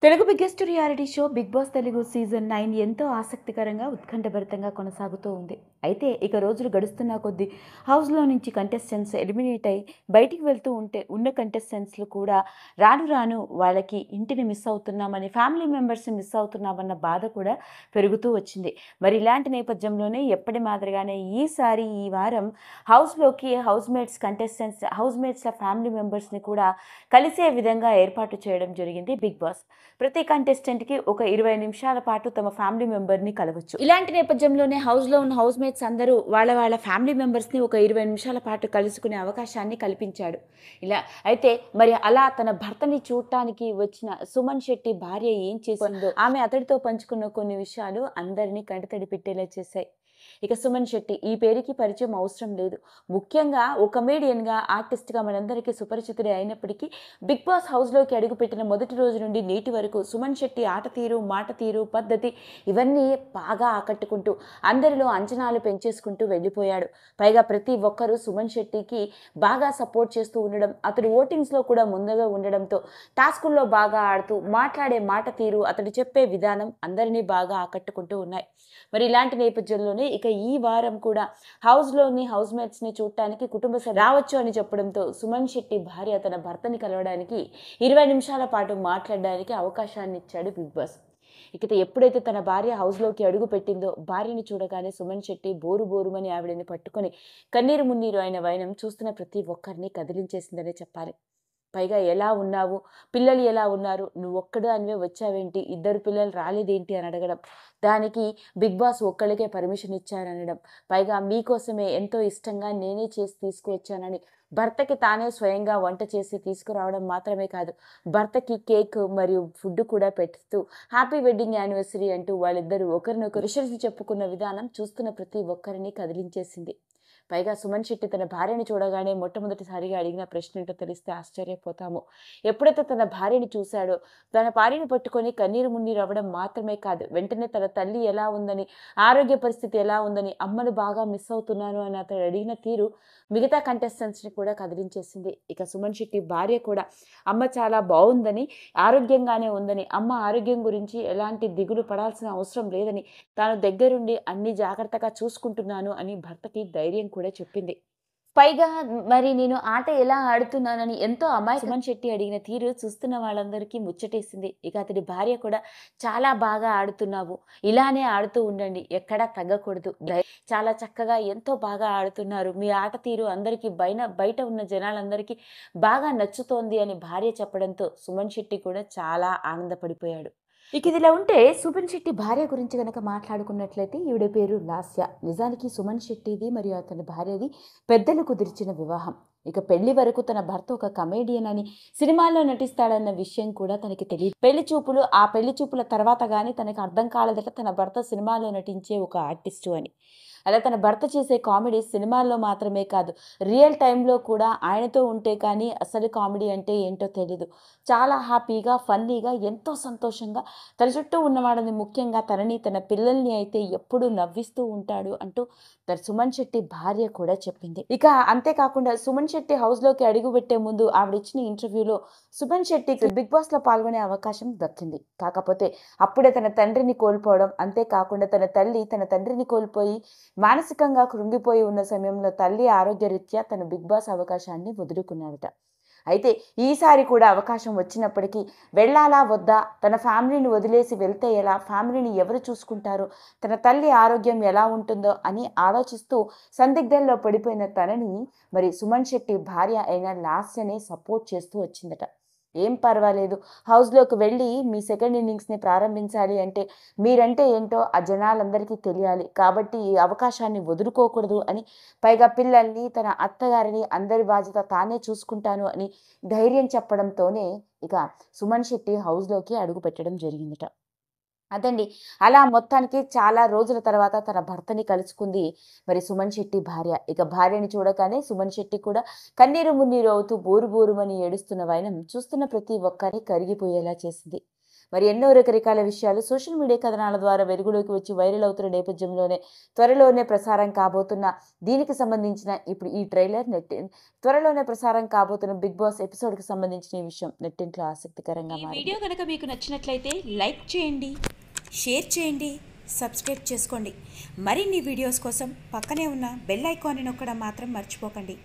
Telugu biggest reality show 'big boss Telugu' season 9 ఎంతో ఆసక్తికరంగా, ఉత్కంఠభరితంగా కొనసాగుతూ ఉంది. అయితే ఇక రోజులు గడుస్తున్న కొద్దీ హౌస్‌లో నుంచి కంటెస్టెంట్స్ ఎలిమినేట్ అయ్యి బయటికి వెళ్తూ ఉంటే ఉన్న కంటెస్టెంట్స్‌లు కూడా రాను రాను వాళ్ళకి ఇంటిని మిస్ అవుతున్నామని, ఫ్యామిలీ మెంబర్స్‌ని మిస్ అవుతున్నామన్న బాధ కూడా పెరుగుతూ వచ్చింది. మరి ఇలాంటి నేపథ్యంలోనే ఎప్పటి మాదిరిగానే ఈసారి ఈ వారం హౌస్‌లోకి హౌస్‌మేట్స్‌ల ఫ్యామిలీ మెంబర్స్‌ని కూడా కలిసే విధంగా ఏర్పాటు చేయడం జరిగింది బిగ్ బాస్. ప్రతి కంటెస్టెంట్‌కి ఒక 20 నిమిషాల పాటు తమ ఫ్యామిలీ మెంబర్‌ని కలవచ్చు. ఇలాంటి నేపథ్యంలోనే హౌస్‌లో ఉన్న హౌస్‌మేట్స్ అందరూ వాళ్ళ ఫ్యామిలీ మెంబర్స్‌ని ఒక 20 నిమిషాల పాటు కలుసుకునే అవకాశాన్ని కల్పించాడు. ఇలా అయితే మరి అలా తన భర్తని చూడటానికి వచ్చిన సుమన్ శెట్టి భార్య ఏం చేసిందో, ఆమె అతడితో పంచుకున్న కొన్ని విషయాలు అందరినీ కంటతడి పెట్టేలా చేశాయి. ఇక సుమన్ శెట్టి ఈ పేరుకి పరిచయం అవసరం లేదు. ముఖ్యంగా ఓ కమేడియన్‌గా, ఆర్టిస్ట్‌గా మనందరికీ సుపరిచితుడే అయినప్పటికీ బిగ్ బాస్ హౌస్‌లోకి అడుగుపెట్టిన మొదటి రోజు నుండి నేటి వరకు సుమన్ శెట్టి ఆట తీరు, మాట తీరు, పద్ధతి ఇవన్నీ బాగా ఆకట్టుకుంటూ అందరిలో అంచనాలు పెంచేసుకుంటూ వెళ్ళిపోయాడు. పైగా ప్రతి ఒక్కరూ సుమన్ శెట్టికి బాగా సపోర్ట్ చేస్తూ ఉండడం, అతడు ఓటింగ్స్‌లో కూడా ముందుగా ఉండడంతో టాస్కుల్లో బాగా ఆడుతూ మాట్లాడే మాట తీరు, అతడు చెప్పే విధానం అందరినీ బాగా ఆకట్టుకుంటూ ఉన్నాయి. మరి ఇలాంటి నేపథ్యంలోనే ఇక ఈ వారం కూడా హౌస్‌లోని హౌస్‌మేట్స్‌ని చూడటానికి కుటుంబ రావచ్చు అని చెప్పడంతో సుమన్ శెట్టి భార్య తన భర్తని కలవడానికి 20 నిమిషాల పాటు మాట్లాడడానికి అవకాశాన్ని ఇచ్చాడు బిగ్ బాస్. ఇక ఎప్పుడైతే తన భార్య హౌస్‌లోకి అడుగు పెట్టిందో, భార్యని చూడగానే సుమన్ శెట్టి బోరు బోరుమని ఆవిడని పట్టుకొని కన్నీరు మున్నీరు అయిన వైనం చూస్తున్న ప్రతి ఒక్కరిని కదిలించేసిందనే చెప్పాలి. పైగా ఎలా ఉన్నావు? పిల్లలు ఎలా ఉన్నారు? నువ్వొక్కదానివే వచ్చావేంటి? ఇద్దరు పిల్లలు రాలేదేంటి అని అడగడం. దానికి బిగ్ బాస్ ఒక్కళ్ళకే పర్మిషన్ ఇచ్చారనడం. పైగా మీకోసమే ఎంతో ఇష్టంగా నేనే చేసి తీసుకువచ్చానని భర్తకి తానే స్వయంగా వంట చేసి తీసుకురావడం మాత్రమే కాదు, భర్తకి కేక్ మరియు ఫుడ్ కూడా పెడుతూ హ్యాపీ వెడ్డింగ్ యానివర్సరీ అంటూ వాళ్ళిద్దరూ ఒకరినొకరు విషెస్ చెప్పుకున్న విధానం చూస్తున్న ప్రతి ఒక్కరిని కదిలించేసింది. పైగా సుమన్ శెట్టి తన భార్యని చూడగానే మొట్టమొదటిసారిగా అడిగిన ప్రశ్న ఏంటో తెలిస్తే ఆశ్చర్యపోతాము. ఎప్పుడైతే తన భార్యని చూశాడో, తన భార్యని పట్టుకొని కన్నీరు మున్నీరు అవ్వడం మాత్రమే కాదు, వెంటనే తన తల్లి ఎలా ఉందని, ఆరోగ్య పరిస్థితి ఎలా ఉందని, అమ్మను బాగా మిస్ అవుతున్నాను అని అతడు అడిగిన తీరు మిగతా కంటెస్టెంట్స్‌ని కూడా కదిలించేసింది. ఇక సుమన్ శెట్టి భార్య కూడా అమ్మ చాలా బావుందని, ఆరోగ్యంగానే ఉందని, అమ్మ ఆరోగ్యం గురించి ఎలాంటి దిగులు పడాల్సిన అవసరం లేదని, తాను దగ్గరుండి అన్ని జాగ్రత్తగా చూసుకుంటున్నాను అని భర్తకి ధైర్యం కూడా చెప్పింది. పైగా మరి నేను ఆట ఎలా ఆడుతున్నానని ఎంతో సుమన్ శెట్టి అడిగిన తీరు చూస్తున్న వాళ్ళందరికీ ముచ్చటేసింది. ఇక అతడి భార్య కూడా చాలా బాగా ఆడుతున్నావు, ఇలానే ఆడుతూ ఉండండి, ఎక్కడా తగ్గకూడదు. చాలా చక్కగా ఎంతో బాగా ఆడుతున్నారు. మీ ఆట తీరు అందరికీ బయట ఉన్న జనాలందరికీ బాగా నచ్చుతోంది అని భార్య చెప్పడంతో సుమన్ శెట్టి కూడా చాలా ఆనందపడిపోయాడు. ఇక ఇదిలా ఉంటే సుమన్ శెట్టి భార్య గురించి గనక మాట్లాడుకున్నట్లయితే ఈవిడ పేరు లాస్య. నిజానికి సుమన్ శెట్టిది మరియు అతని భార్యది పెద్దలు కుదిర్చిన వివాహం. ఇక పెళ్లి వరకు తన భర్త ఒక కమేడియన్ అని, సినిమాల్లో నటిస్తాడన్న విషయం కూడా తనకి తెలీదు. పెళ్లి చూపుల తర్వాత గాని తనకు అర్థం కాలేదట తన భర్త సినిమాలో నటించే ఒక ఆర్టిస్టు అని. అలా తన భర్త చేసే కామెడీ సినిమాల్లో మాత్రమే కాదు, రియల్ టైంలో కూడా ఆయనతో ఉంటే కానీ అసలు కామెడీ అంటే ఏంటో తెలీదు. చాలా హ్యాపీగా, ఫన్నీగా, ఎంతో సంతోషంగా తన చుట్టూ ఉన్నవాడని, ముఖ్యంగా తనని, తన పిల్లల్ని అయితే ఎప్పుడూ నవ్విస్తూ ఉంటాడు అంటూ సుమన్ శెట్టి భార్య కూడా చెప్పింది. ఇక అంతేకాకుండా సుమన్ శెట్టి హౌస్‌లోకి అడుగుపెట్టే ముందు ఆవిడిచ్చిన ఇంటర్వ్యూలో సుమన్ శెట్టికి బిగ్ బాస్‌లో పాల్గొనే అవకాశం దక్కింది. కాకపోతే అప్పుడే తన తండ్రిని కోల్పోవడం, అంతేకాకుండా తన తండ్రిని కోల్పోయి మానసికంగా కృంగిపోయి ఉన్న సమయంలో తల్లి ఆరోగ్యరీత్యా తను బిగ్ బాస్ అవకాశాన్ని వదులుకున్నాడట. అయితే ఈసారి కూడా అవకాశం వచ్చినప్పటికీ వెళ్ళాలా వద్దా? తన ఫ్యామిలీని వదిలేసి వెళ్తే ఎలా? ఫ్యామిలీని ఎవరు చూసుకుంటారు? తన తల్లి ఆరోగ్యం ఎలా ఉంటుందో అని ఆలోచిస్తూ సందిగ్ధంలో పడిపోయిన తనని మరి సుమన్ శెట్టి భార్య అయిన లాస్యనే సపోర్ట్ చేస్తూ వచ్చిందట. ఏం పర్వాలేదు, హౌస్‌లోకి వెళ్ళి మీ సెకండ్ ఇన్నింగ్స్‌ని ప్రారంభించాలి అంటే మీరంటే ఏంటో ఆ జనాలందరికీ తెలియాలి. కాబట్టి ఈ అవకాశాన్ని వదులుకోకూడదు అని, పైగా పిల్లల్ని, తన అత్తగారిని అందరి బాధ్యత తానే చూసుకుంటాను అని ధైర్యం చెప్పడంతోనే ఇక సుమన్ శెట్టి హౌస్‌లోకి అడుగుపెట్టడం జరిగిందట. అదండి. అలా మొత్తానికి చాలా రోజుల తర్వాత తన భర్తని కలుసుకుంది మరి సుమన్ శెట్టి భార్య. ఇక భార్యని చూడగానే సుమన్ శెట్టి కూడా కన్నీరు మున్నీరు అవుతూ బోరు బోరుమని ఏడుస్తున్న వైనం చూస్తున్న ప్రతి ఒక్కరిని కరిగిపోయేలా చేసింది. మరి ఎన్నో రకరకాల విషయాలు సోషల్ మీడియా కథనాల ద్వారా వెలుగులోకి వచ్చి వైరల్ అవుతున్న నేపథ్యంలోనే త్వరలోనే ప్రసారం కాబోతున్న దీనికి సంబంధించిన ఇప్పుడు ఈ ట్రైలర్ త్వరలోనే ప్రసారం కాబోతున్న బిగ్ బాస్ ఎపిసోడ్కి సంబంధించిన ఈ విషయం నెట్టింట్లో ఆసక్తికరంగా మారింది. వీడియో కనుక మీకు నచ్చినట్లయితే లైక్ చేయండి, షేర్ చేయండి, సబ్స్క్రైబ్ చేసుకోండి. మరిన్ని వీడియోస్ కోసం పక్కనే ఉన్న బెల్ ఐకాన్ని నొక్కడం మాత్రం మర్చిపోకండి.